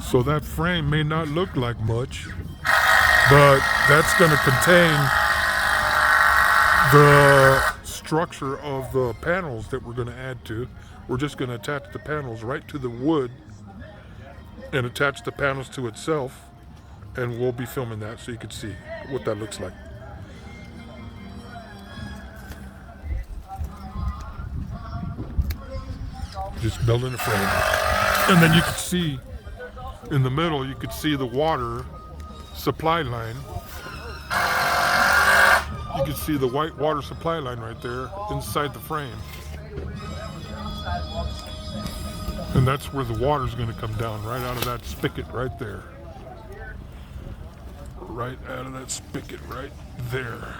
So that frame may not look like much, but that's going to contain the structure of the panels that we're going to add to. We're just going to attach the panels right to the wood and attach the panels to itself, and we'll be filming that so you can see what that looks like. Just building a frame. And then you can see in the middle, you could see the water supply line. You can see the white water supply line right there inside the frame. And that's where the water's going to come down, right out of that spigot right there. Right out of that spigot right there.